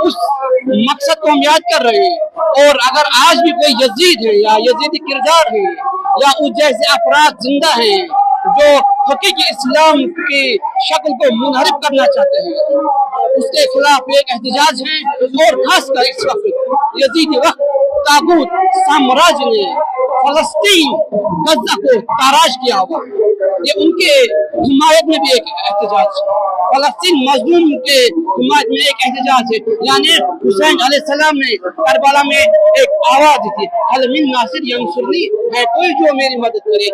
उस मकसद को हम याद कर रहे हैं। और अगर आज भी कोई यजीद है या यजीदी किरदार है या उस जैसे अफराद जिंदा हैं जो हकीकी इस्लाम की शक्ल को मुनहरिफ करना चाहते हैं, उसके खिलाफ एक एहतजाज है। और खासकर इस वक्त यजीदी वक्त तागूत साम्राज्य ने फलस्तीन गजा को ताराश किया हुआ, ये उनके हिमायत में भी एक एहतजाज है। फलस्तीन मजलूम के हिमायत में एक एहतजाज है। यानी हुसैन अलैहिस्सलाम ने करबला में एक आवाज दी थी, हल मिन नासिर यंसुरनी, है कोई जो मेरी मदद करे।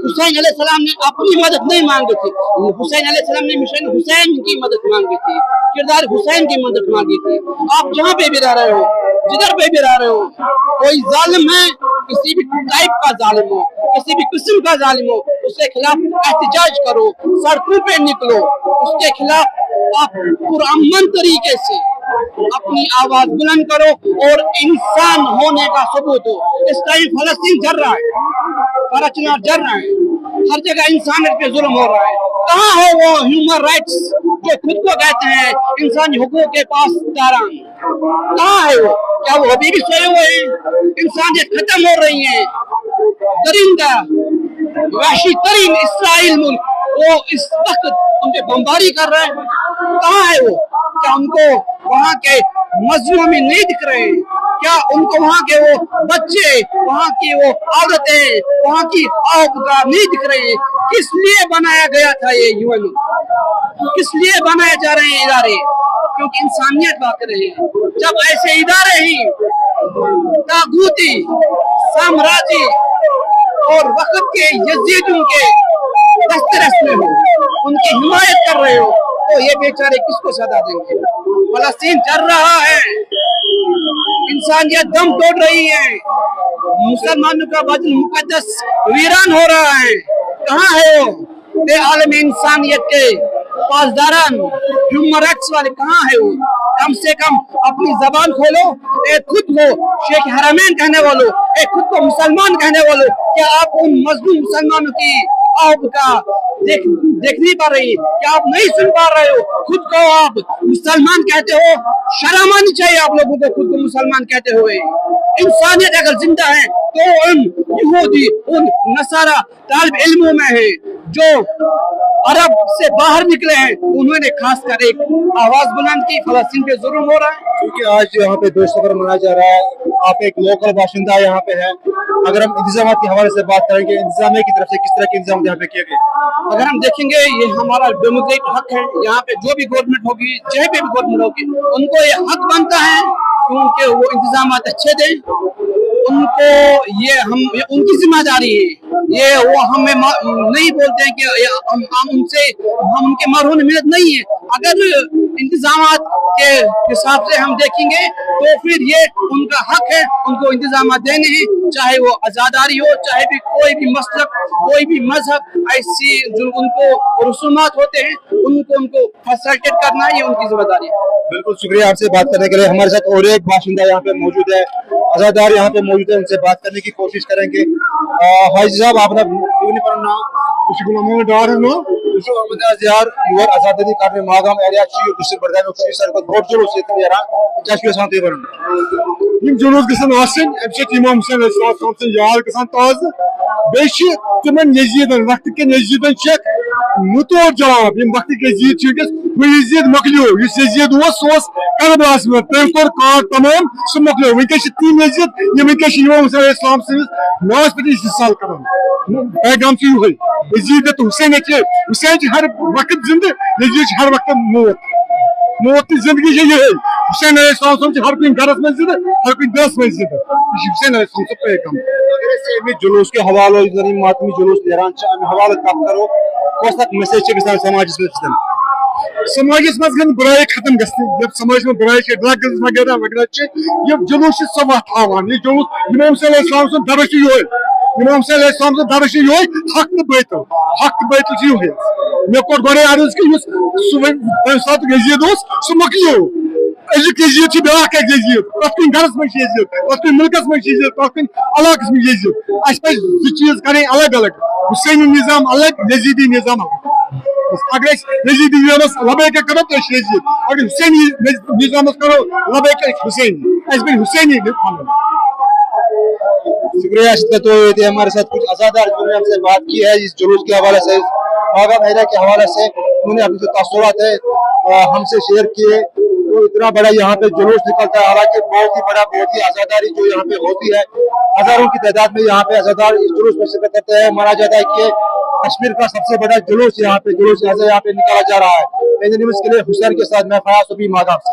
हुसैन अलैहिस्सलाम ने अपनी मदद नहीं मांगी थी, हुसैन अलैहिस्सलाम ने मिशन हुसैन की मदद मांगी थी, किरदार हुसैन की मदद मांगी थी। आप जहाँ पे भी रह रहे हो, जिधर पे भी रह रहे हो, कोई जालिम है, किसी भी टाइप का जालिम हो, किसी भी किस्म का जालिम हो, उसके खिलाफ एहतजाज करो, सड़कों पे निकलो, उसके खिलाफ आप पुरअमन तरीके से अपनी आवाज बुलंद करो और इंसान होने का सबूत हो। इस टाइम फलस्तीन जल रहा है, कराची जल रहा है, हर जगह इंसानियत पे जुल्म हो रहा है। कहाँ है वो ह्यूमन राइट्स जो खुद को कहते हैं इंसानी हुकूक के पास दारान? कहाँ है वो? क्या वो अभी भी सोए हुए हैं? इंसानियत खत्म हो रही है। दरिंदा वहशी तरीन इसराइल मुल्क वो इस वक्त उनपे बमबारी कर रहे हैं। कहाँ है वो? क्या उनको वहाँ के मजलूमी नहीं दिख रहे हैं? क्या उनको वहाँ के वो बच्चे, वहाँ की वो औरतें, वहाँ की औकात नहीं दिख रही है? किस लिए बनाया गया था ये यूएन? किस लिए बनाए जा रहे हैं इदारे? क्योंकि इंसानियत बात रहे हैं। जब ऐसे इदारे ही तागूती साम्राज्य और वक्त के यजीदों के दस्तरस में हो, उनकी हिमायत कर रहे हो, तो ये बेचारे किसको सदा देंगे? फलस्तीन चल रहा है, इंसानियत दम तोड़ रही है, मुसलमानों का वतन मुकद्दस वीरान हो रहा है। कहाँ है वो आलम इंसानियत के पासदारान, ह्यूमन राइट्स वाले? कहाँ है वो? कम से कम अपनी जबान खोलो, एक खुद को शेख हरमैन कहने वालों, एक खुद को मुसलमान कहने वालों, क्या आप उन मजलूम मुसलमानों की आवाज का देख नहीं पा रही? क्या आप नहीं सुन पा रहे हो? खुद को आप मुसलमान कहते हो, शर्म आनी चाहिए आप लोगों को खुद को मुसलमान कहते हुए। इंसानियत अगर जिंदा है तो उन यहूदी, उन नसारा तालिब इल्मों में है जो अरब से बाहर निकले हैं, उन्होंने खासकर एक आवाज बुलंद की, फलस्तीन पे जुल्म हो रहा है। क्योंकि आज यहाँ पे दोस्त सफर मनाया जा रहा है, आप एक लोकल बाशिंदा यहाँ पे है, अगर हम इंतजाम के हवाले से बात करेंगे, इंतजामिया की तरफ से किस तरह के इंतजाम यहाँ पे किए गए? अगर हम देखेंगे, ये हमारा डेमोक्रेटिक हक है। यहाँ पे जो भी गवर्नमेंट होगी, चाहे भी गवर्नमेंट होगी, उनको ये हक बनता है क्योंकि वो इंतजाम अच्छे दें। उनको ये उनकी जिम्मेदारी है। ये वो हमें नहीं बोलते हैं कि हम उनके मरहून मिलत नहीं है। अगर इंतजामात के हिसाब से हम देखेंगे तो फिर ये उनका हक है, उनको इंतजामात देने हैं, चाहे वो आजादारी हो, चाहे भी कोई भी मसलक, कोई भी मजहब, ऐसी जो उनको रसूमात होते हैं उनको फैसिलिटेट करना ये उनकी जिम्मेदारी है। बिल्कुल शुक्रिया आपसे बात करने के लिए। हमारे साथ और एक बाशिंदा यहाँ पे मौजूद है, आजादार यहाँ पे मौजूद है, उनसे बात करने की कोशिश करेंगे। हाजी साहब, आपने आजादी karne magam area çiğ düşür buradan okuyuşlar ko borç olsun diye ara çeşme sanatı var. Yim Jonos gesen asın, hemşe İmam Hüseyin Aleyhisselam yar gesen taz. Beşi tümün Neziyeden, vaktikke Neziyeden çek. Mutu cevap, yim vaktikke Neziyed çekes. Bu Neziyed makliyor. Yüz Neziyed o sos kanabas mı? Temtor kar tamam, su makliyor. Vinkeşi tin Neziyed, yim vinkeşi İmam Hüseyin Aleyhisselam siz naz pedi istisal karam. पैगाम की हुई Yazid तो हुसैन के हुसैन की हर वक्त जिंदा, Yazid हर वक्त मौत की जिंदगी ये है। हुसैन अलैहिस्सलाम की हर कोई गरज में जिंदा, हर कोई दस में जिंदा। हुसैन अलैहिस्सलाम से पैगाम अगर ऐसे में जुलूस के हवाले जरी मातमी जुलूस दरान च हवाले कब करो कोसक मैसेज के साथ समाज में समाज में बुराई खत्म गई। जब समाज में बुराई के ड्रग्स वगैरह ये जुलूस सब हावान, ये जुलूस इमाम अलैहिस्सलाम से दरश ये इमाम अलैहिस्सलाम से दरश ये हक बैतल ये मे कोर बड़े अर्ज कि सात यजीद सह मकलियो अजुक यजीद ब्याक यजीद तथ कुन गरस में यजीद, तथ कुन मुल्कस में यजीद, तथ कुन इलाकस में यजीद। अस पे दो चीज करें अलग अलग, हुसैनी निजाम अलग, यजीदी निजाम अलग। अगर यजीदी निजामस लबैक करो तो यजीद, अगर हुसैनी निजामस करो लबैक हुसैनी, बन हुसैनी। शुक्रिया शिदत हुए थे हमारे साथ कुछ आज़ादार जिन्होंने हमसे बात की है इस जुलूस के हवाले से, आगा महिला के हवाले से उन्होंने अपने जो तासुरात है हमसे शेयर किए। तो इतना बड़ा यहाँ पे जुलूस निकलता है, हालांकि बहुत ही बड़ा, बहुत ही आज़ादारी जो यहाँ पे होती है, हजारों की तादाद में यहाँ पे आज़ादार इस जुलूस में शिरकत करते हैं। माना जाता है कि कश्मीर का सबसे बड़ा जुलूस यहाँ पे निकाला जा रहा है। के लिए हुसैन के साथ मैं फयाज मादाम से।